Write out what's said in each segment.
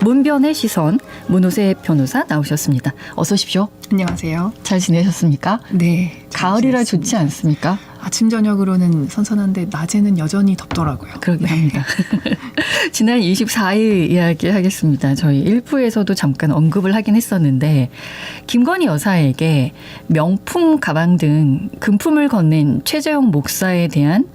문변의 시선, 문호세 변호사 나오셨습니다. 어서 오십시오. 안녕하세요. 잘 지내셨습니까? 네. 가을이라 좋지 않습니까? 아침 저녁으로는 선선한데 낮에는 여전히 덥더라고요. 그러긴 합니다. 지난 24일 이야기하겠습니다. 저희 1부에서도 잠깐 언급을 하긴 했었는데 김건희 여사에게 명품 가방 등 금품을 건넨 최재형 목사에 대한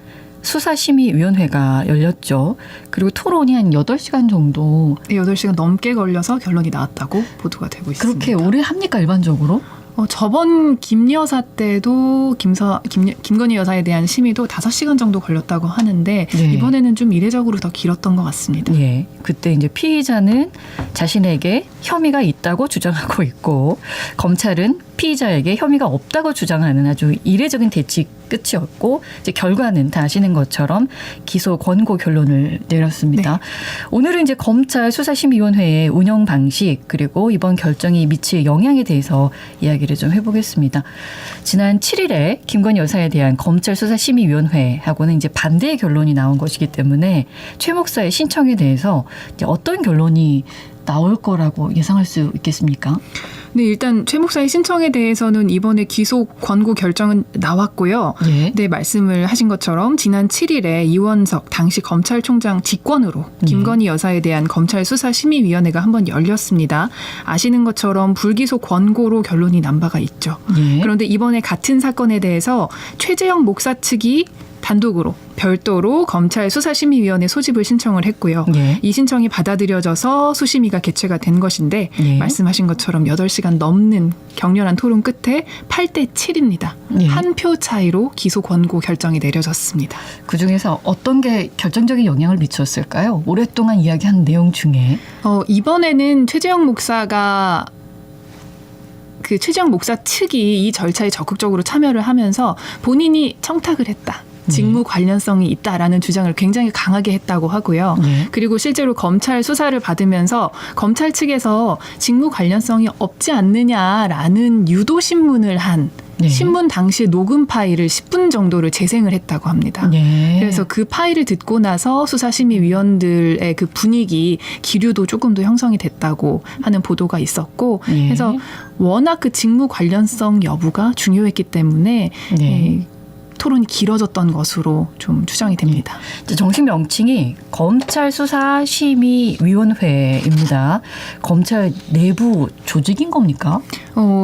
수사심의위원회가 열렸죠. 그리고 토론이 한 8시간 정도. 네, 8시간 넘게 걸려서 결론이 나왔다고 보도가 되고 있습니다. 그렇게 오래 합니까, 일반적으로? 저번 김 여사 때도 김건희 여사에 대한 심의도 5시간 정도 걸렸다고 하는데 네. 이번에는 좀 이례적으로 더 길었던 것 같습니다. 예, 그때 이제 피의자는 자신에게 혐의가 있다고 주장하고 있고 검찰은 피의자에게 혐의가 없다고 주장하는 아주 이례적인 대치 끝이었고 이제 결과는 다 아시는 것처럼 기소 권고 결론을 내렸습니다. 네. 오늘은 이제 검찰 수사심의위원회의 운영 방식 그리고 이번 결정이 미칠 영향에 대해서 이야기를 좀 해보겠습니다. 지난 7일에 김건희 여사에 대한 검찰 수사심의위원회하고는 이제 반대의 결론이 나온 것이기 때문에 최 목사의 신청에 대해서 이제 어떤 결론이 나올 거라고 예상할 수 있겠습니까? 네, 일단 최 목사의 신청에 대해서는 이번에 기소 권고 결정은 나왔고요. 예. 네, 말씀을 하신 것처럼 지난 7일에 이원석 당시 검찰총장 직권으로 김건희 여사에 대한 검찰 수사심의위원회가 한번 열렸습니다. 아시는 것처럼 불기소 권고로 결론이 난 바가 있죠. 예. 그런데 이번에 같은 사건에 대해서 최재형 목사 측이 단독으로 별도로 검찰 수사심의위원회 소집을 신청을 했고요. 예. 이 신청이 받아들여져서 수심위가 개최가 된 것인데 예. 말씀하신 것처럼 8시간 넘는 격렬한 토론 끝에 8대 7입니다. 예. 한 표 차이로 기소 권고 결정이 내려졌습니다. 그중에서 어떤 게 결정적인 영향을 미쳤을까요? 오랫동안 이야기한 내용 중에. 이번에는 최재형 목사가 최재형 목사 측이 이 절차에 적극적으로 참여를 하면서 본인이 청탁을 했다. 직무 관련성이 있다라는 주장을 굉장히 강하게 했다고 하고요. 네. 그리고 실제로 검찰 수사를 받으면서 검찰 측에서 직무 관련성이 없지 않느냐라는 유도 신문을 한 네. 신문 당시 녹음 파일을 10분 정도를 재생을 했다고 합니다. 네. 그래서 그 파일을 듣고 나서 수사심의위원들의 그 분위기, 기류도 조금 더 형성이 됐다고 하는 보도가 있었고 네. 그래서 워낙 그 직무 관련성 여부가 중요했기 때문에 네. 토론이 길어졌던 것으로 좀 추정이 됩니다. 정식 명칭이 검찰 수사심의위원회입니다. 검찰 내부 조직인 겁니까?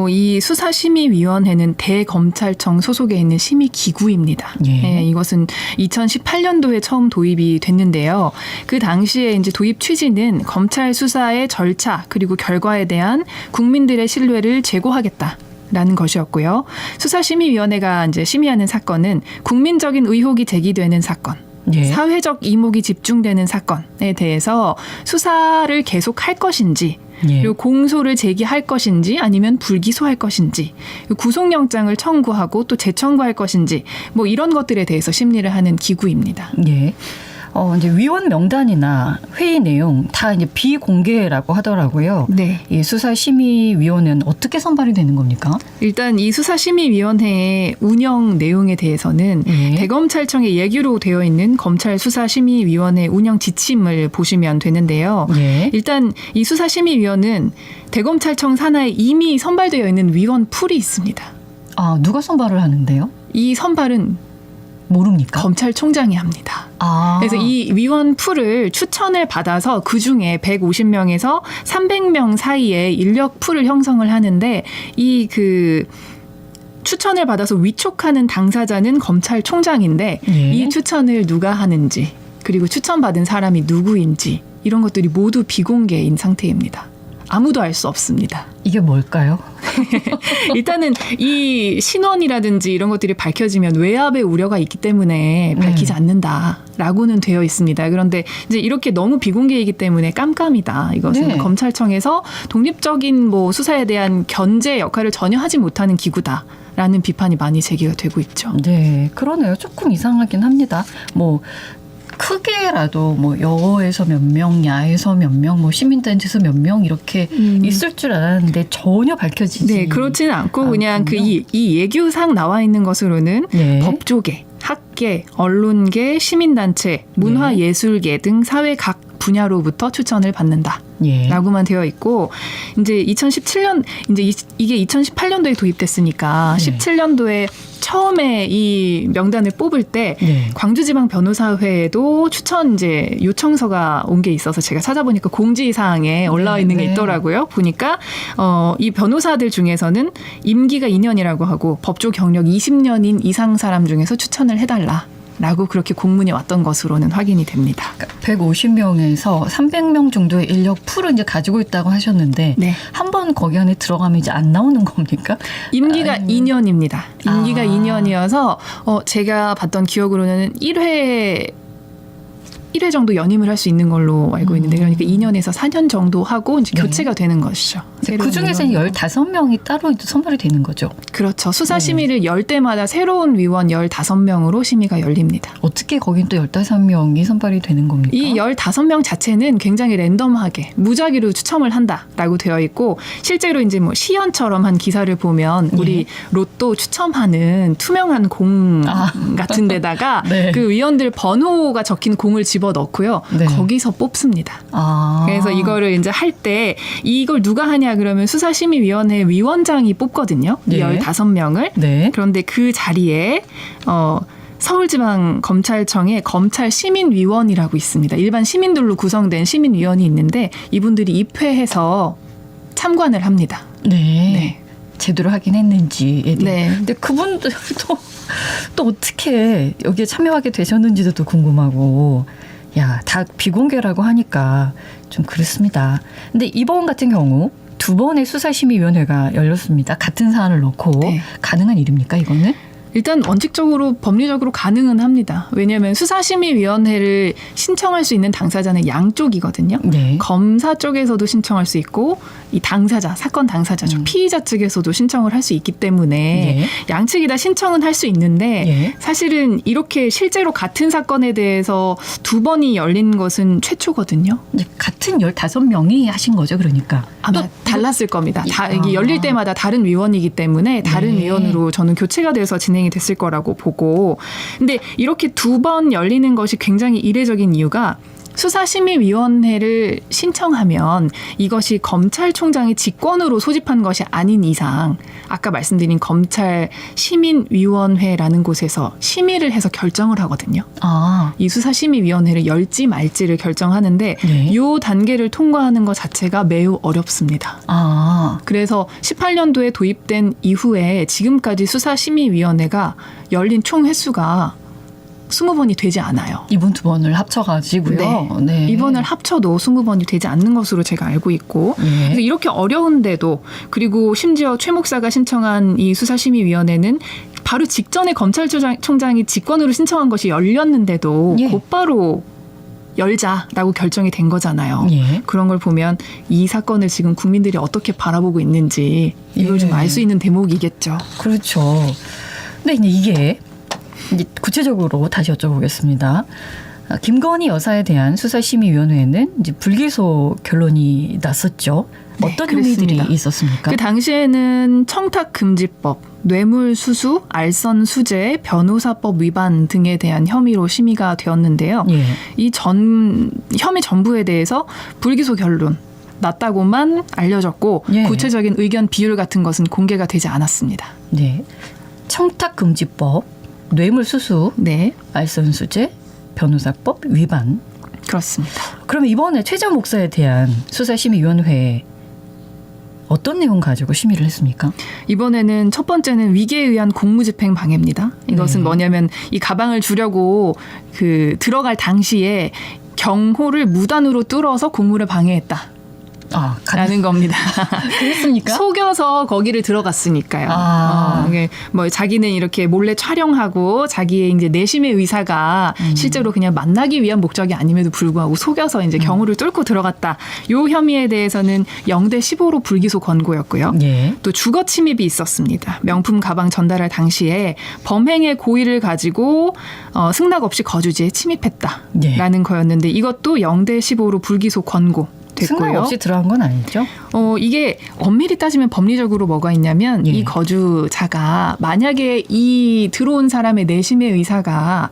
이 수사심의위원회는 대검찰청 소속에 있는 심의기구입니다. 예. 이것은 2018년도에 처음 도입이 됐는데요. 그 당시에 이제 도입 취지는 검찰 수사의 절차 그리고 결과에 대한 국민들의 신뢰를 제고하겠다. 라는 것이었고요. 수사심의위원회가 이제 심의하는 사건은 국민적인 의혹이 제기되는 사건, 예. 사회적 이목이 집중되는 사건에 대해서 수사를 계속할 것인지, 예. 그리고 공소를 제기할 것인지 아니면 불기소할 것인지, 구속영장을 청구하고 또 재청구할 것인지, 뭐 이런 것들에 대해서 심리를 하는 기구입니다. 예. 이제 위원 명단이나 회의 내용 다 이제 비공개라고 하더라고요. 네. 이 수사심의위원회는 어떻게 선발이 되는 겁니까? 일단 이 수사심의위원회의 운영 내용에 대해서는 예. 대검찰청의 예규로 되어 있는 검찰 수사심의위원회 운영 지침을 보시면 되는데요. 예. 일단 이 수사심의위원은 대검찰청 산하에 이미 선발되어 있는 위원 풀이 있습니다. 아, 누가 선발을 하는데요? 이 선발은 모릅니까? 검찰총장이 합니다. 아. 그래서 이 위원 풀을 추천을 받아서 그중에 150명에서 300명 사이에 인력 풀을 형성을 하는데 이 추천을 받아서 위촉하는 당사자는 검찰총장인데 예. 이 추천을 누가 하는지 그리고 추천받은 사람이 누구인지 이런 것들이 모두 비공개인 상태입니다. 아무도 알 수 없습니다. 이게 뭘까요? 일단은 이 신원이라든지 이런 것들이 밝혀지면 외압의 우려가 있기 때문에 밝히지 않는다라고는 되어 있습니다. 그런데 이제 이렇게 너무 비공개이기 때문에 깜깜이다. 이것은 네. 검찰청에서 독립적인 뭐 수사에 대한 견제 역할을 전혀 하지 못하는 기구다라는 비판이 많이 제기가 되고 있죠. 네, 그러네요. 조금 이상하긴 합니다. 뭐 크게라도 뭐 여에서 몇 명, 야에서 몇 명, 뭐 시민단체에서 몇 명 이렇게 있을 줄 알았는데 전혀 밝혀지지. 네, 그렇지는 않고 그냥 이 예규상 나와 있는 것으로는 네. 법조계, 학계, 언론계, 시민단체, 문화예술계 등 사회 각 분야로부터 추천을 받는다. 예. 라고만 되어 있고 이제 2017년 이게 2018년도에 도입됐으니까 네. 17년도에 처음에 이 명단을 뽑을 때 네. 광주지방 변호사회에도 추천 이제 요청서가 온 게 있어서 제가 찾아보니까 공지사항에 올라와 있는 게 네. 있더라고요. 보니까 이 변호사들 중에서는 임기가 2년이라고 하고 법조 경력 20년인 이상 사람 중에서 추천을 해달라. 라고 그렇게 공문이 왔던 것으로는 확인이 됩니다. 150명에서 300명 정도의 인력 풀을 이제 가지고 있다고 하셨는데 네. 한 번 거기 안에 들어가면 이제 안 나오는 겁니까? 임기가 2년입니다. 임기가 아. 2년이어서 제가 봤던 기억으로는 1회 정도 연임을 할 수 있는 걸로 알고 있는데 그러니까 2년에서 4년 정도 하고 이제 네. 교체가 되는 것이죠. 그 중에서 15명이 따로 선발이 되는 거죠. 그렇죠. 수사심의를 열 때마다 새로운 위원 15명으로 심의가 열립니다. 어떻게 거긴 또 15명이 선발이 되는 겁니까? 이 15명 자체는 굉장히 랜덤하게 무작위로 추첨을 한다라고 되어 있고 실제로 이제 뭐 시연처럼 한 기사를 보면 우리 예. 로또 추첨하는 투명한 공 같은 데다가 네. 그 위원들 번호가 적힌 공을 집어 넣고요. 네. 거기서 뽑습니다. 아. 그래서 이거를 이제 할 때 이걸 누가 하냐 그러면 수사심의위원회 위원장이 뽑거든요. 이 네. 15명을. 네. 그런데 그 자리에 서울지방검찰청에 검찰시민위원이라고 있습니다. 일반 시민들로 구성된 시민위원이 있는데 이분들이 입회해서 참관을 합니다. 네. 네. 제대로 하긴 했는지에 대해. 네. 근데 그분들 또 어떻게 여기에 참여하게 되셨는지도 또 궁금하고. 야, 다 비공개라고 하니까 좀 그렇습니다. 근데 이번 같은 경우 2번의 수사심의위원회가 열렸습니다. 같은 사안을 놓고. 네. 가능한 일입니까, 이거는? 일단 원칙적으로 법리적으로 가능은 합니다. 왜냐하면 수사심의위원회를 신청할 수 있는 당사자는 양쪽이거든요. 네. 검사 쪽에서도 신청할 수 있고 이 당사자, 사건 당사자죠. 피의자 측에서도 신청을 할 수 있기 때문에 네. 양측이 다 신청은 할 수 있는데 예. 사실은 이렇게 실제로 같은 사건에 대해서 2번이 열린 것은 최초거든요. 이제 같은 15명이 하신 거죠, 그러니까. 아마 또 달랐을 겁니다. 이게 아. 열릴 때마다 다른 위원이기 때문에 다른 네. 위원으로 저는 교체가 돼서 진행이 됐을 거라고 보고 근데 이렇게 2번 열리는 것이 굉장히 이례적인 이유가 수사심의위원회를 신청하면 이것이 검찰총장이 직권으로 소집한 것이 아닌 이상 아까 말씀드린 검찰시민위원회라는 곳에서 심의를 해서 결정을 하거든요. 아. 이 수사심의위원회를 열지 말지를 결정하는데 네. 이 단계를 통과하는 것 자체가 매우 어렵습니다. 아. 그래서 18년도에 도입된 이후에 지금까지 수사심의위원회가 열린 총 횟수가 20번이 되지 않아요. 이번 2번을 합쳐가지고요. 네. 네. 이번을 합쳐도 20번이 되지 않는 것으로 제가 알고 있고 예. 그래서 이렇게 어려운데도 그리고 심지어 최 목사가 신청한 이 수사심의위원회는 바로 직전에 검찰총장이 직권으로 신청한 것이 열렸는데도 예. 곧바로 열자라고 결정이 된 거잖아요. 예. 그런 걸 보면 이 사건을 지금 국민들이 어떻게 바라보고 있는지 이걸 예. 좀 알 수 있는 대목이겠죠. 그렇죠. 근데 이제 구체적으로 다시 여쭤보겠습니다. 김건희 여사에 대한 수사심의위원회는 이제 불기소 결론이 났었죠. 네, 어떤 그랬습니다. 혐의들이 있었습니까? 그 당시에는 청탁금지법, 뇌물수수, 알선수재, 변호사법 위반 등에 대한 혐의로 심의가 되었는데요. 예. 이 혐의 전부에 대해서 불기소 결론 났다고만 알려졌고 예. 구체적인 의견 비율 같은 것은 공개가 되지 않았습니다. 네. 청탁금지법, 뇌물수수, 네, 알선수재, 변호사법 위반. 그렇습니다. 그러면 이번에 최재 목사에 대한 수사심의위원회에 어떤 내용 가지고 심의를 했습니까? 이번에는 첫 번째는 위계에 의한 공무집행 방해입니다. 이것은 뭐냐면 이 가방을 주려고 들어갈 당시에 경호를 무단으로 뚫어서 공무를 방해했다. 라는 겁니다. 그랬습니까? 속여서 거기를 들어갔으니까요. 아. 뭐 자기는 이렇게 몰래 촬영하고 자기의 이제 내심의 의사가 실제로 그냥 만나기 위한 목적이 아님에도 불구하고 속여서 이제 경호를 뚫고 들어갔다. 요 혐의에 대해서는 0대 15로 불기소 권고였고요. 예. 또 주거 침입이 있었습니다. 명품 가방 전달할 당시에 범행의 고의를 가지고 승낙 없이 거주지에 침입했다라는 예. 거였는데 이것도 0대 15로 불기소 권고. 됐고요. 승낙 없이 들어간 건 아니죠? 이게 엄밀히 따지면 법리적으로 뭐가 있냐면 예. 이 거주자가 만약에 이 들어온 사람의 내심의 의사가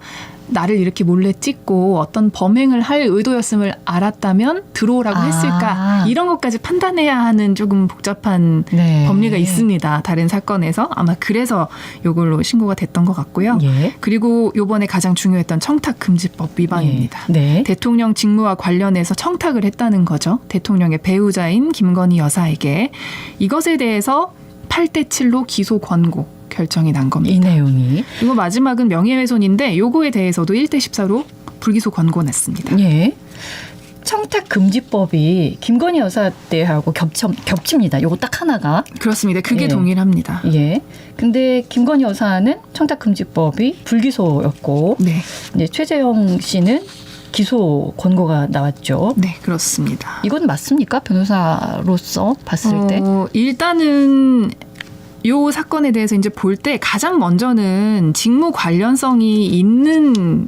나를 이렇게 몰래 찍고 어떤 범행을 할 의도였음을 알았다면 들어오라고 했을까? 이런 것까지 판단해야 하는 조금 복잡한 네. 법리가 있습니다. 다른 사건에서. 아마 그래서 이걸로 신고가 됐던 것 같고요. 예. 그리고 이번에 가장 중요했던 청탁금지법 위반입니다. 예. 네. 대통령 직무와 관련해서 청탁을 했다는 거죠. 대통령의 배우자인 김건희 여사에게. 이것에 대해서 8대7로 기소 권고 결정이 난 겁니다. 이 내용이. 이거 마지막은 명예훼손인데 요거에 대해서도 1대14로 불기소 권고 냈습니다. 예. 청탁금지법이 김건희 여사 때하고 겹칩니다. 요거 딱 하나가. 그렇습니다. 그게 예. 동일합니다. 예. 근데 김건희 여사는 청탁금지법이 불기소였고, 네. 이제 최재형 씨는 기소 권고가 나왔죠. 네, 그렇습니다. 이건 맞습니까? 변호사로서 봤을 때? 일단은 요 사건에 대해서 이제 볼 때 가장 먼저는 직무 관련성이 있는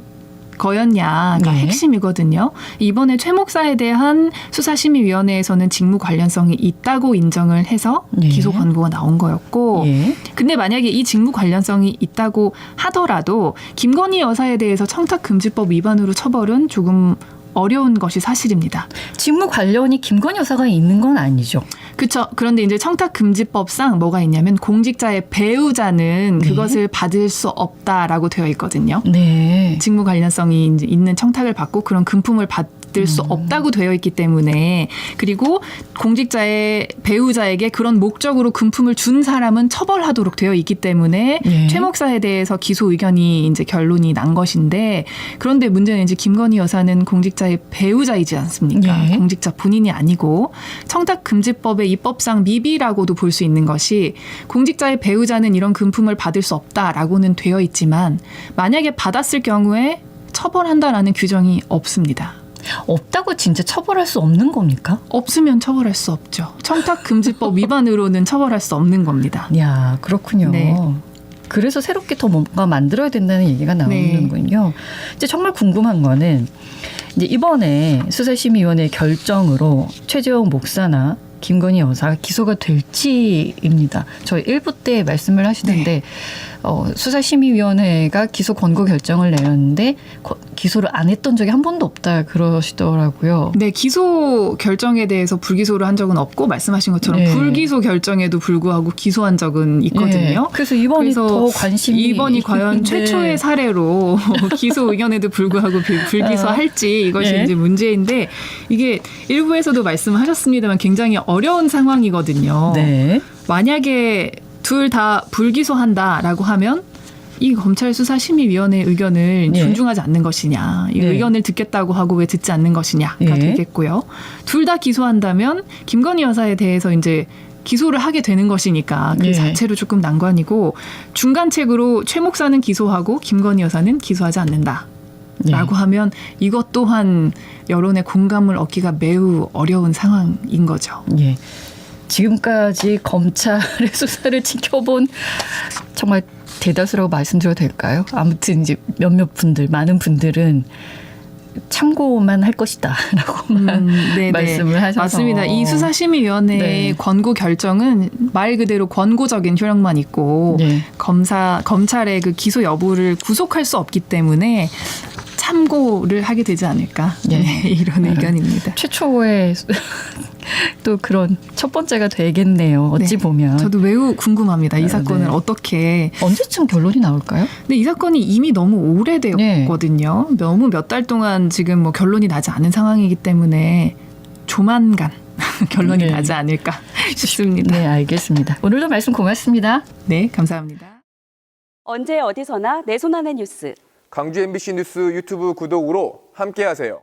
거였냐가 네. 핵심이거든요. 이번에 최 목사에 대한 수사심의위원회에서는 직무 관련성이 있다고 인정을 해서 네. 기소 권고가 나온 거였고 예. 근데 만약에 이 직무 관련성이 있다고 하더라도 김건희 여사에 대해서 청탁금지법 위반으로 처벌은 조금 어려운 것이 사실입니다. 직무 관련이 김건희 여사가 있는 건 아니죠. 그렇죠. 그런데 이제 청탁금지법상 뭐가 있냐면 공직자의 배우자는 네. 그것을 받을 수 없다라고 되어 있거든요. 네. 직무 관련성이 이제 있는 청탁을 받고 그런 금품을 받을 수 없다고 되어 있기 때문에 그리고 공직자의 배우자에게 그런 목적으로 금품을 준 사람은 처벌하도록 되어 있기 때문에 네. 최 목사에 대해서 기소 의견이 이제 결론이 난 것인데 그런데 문제는 이제 김건희 여사는 공직자의 배우자이지 않습니까? 네. 공직자 본인이 아니고 청탁금지법의 입법상 미비라고도 볼 수 있는 것이 공직자의 배우자는 이런 금품을 받을 수 없다라고는 되어 있지만 만약에 받았을 경우에 처벌한다라는 규정이 없습니다. 없다고 진짜 처벌할 수 없는 겁니까? 없으면 처벌할 수 없죠. 청탁금지법 위반으로는 처벌할 수 없는 겁니다. 야, 그렇군요. 네. 그래서 새롭게 더 뭔가 만들어야 된다는 얘기가 나오는군요. 이제 정말 궁금한 거는 이제 이번에 수사심의위원회 결정으로 최재형 목사나 김건희 여사가 기소가 될지입니다. 저희 1부 때 말씀을 하시던데 수사심의위원회가 기소 권고 결정을 내렸는데 기소를 안 했던 적이 한 번도 없다 그러시더라고요. 네, 기소 결정에 대해서 불기소를 한 적은 없고 말씀하신 것처럼 네. 불기소 결정에도 불구하고 기소한 적은 있거든요. 네. 그래서 이번이 더 관심이 이번이 과연 있는데. 최초의 사례로 기소 의견에도 불구하고 불기소할지 이것이 네. 이제 문제인데 이게 일부에서도 말씀하셨습니다만 굉장히 어려운 상황이거든요. 네. 만약에 둘 다 불기소한다라고 하면 이 검찰 수사심의위원회의 의견을 예. 존중하지 않는 것이냐. 이 네. 의견을 듣겠다고 하고 왜 듣지 않는 것이냐가 예. 되겠고요. 둘 다 기소한다면 김건희 여사에 대해서 이제 기소를 하게 되는 것이니까 그 예. 자체로 조금 난관이고 중간책으로 최 목사는 기소하고 김건희 여사는 기소하지 않는다. 라고 하면 이것 또한 여론의 공감을 얻기가 매우 어려운 상황인 거죠. 예. 지금까지 검찰의 수사를 지켜본 정말 대다수라고 말씀드려도 될까요? 아무튼 이제 몇몇 분들, 많은 분들은 참고만 할 것이다라고만 말씀을 하셔서 맞습니다. 이 수사심의위원회의 네. 권고 결정은 말 그대로 권고적인 효력만 있고 네. 검찰의 그 기소 여부를 구속할 수 없기 때문에 참고를 하게 되지 않을까 네. 이런 의견입니다. 최초의 또 그런 첫 번째가 되겠네요. 어찌 네. 보면. 저도 매우 궁금합니다. 이 사건을 네. 어떻게. 언제쯤 결론이 나올까요? 근데 이 사건이 이미 너무 오래되었거든요. 네. 너무 몇 달 동안 지금 뭐 결론이 나지 않은 상황이기 때문에 조만간 결론이 네. 나지 않을까 싶습니다. 네, 알겠습니다. 오늘도 말씀 고맙습니다. 네, 감사합니다. 언제 어디서나 내 손 안의 뉴스. 강주 MBC 뉴스 유튜브 구독으로 함께하세요.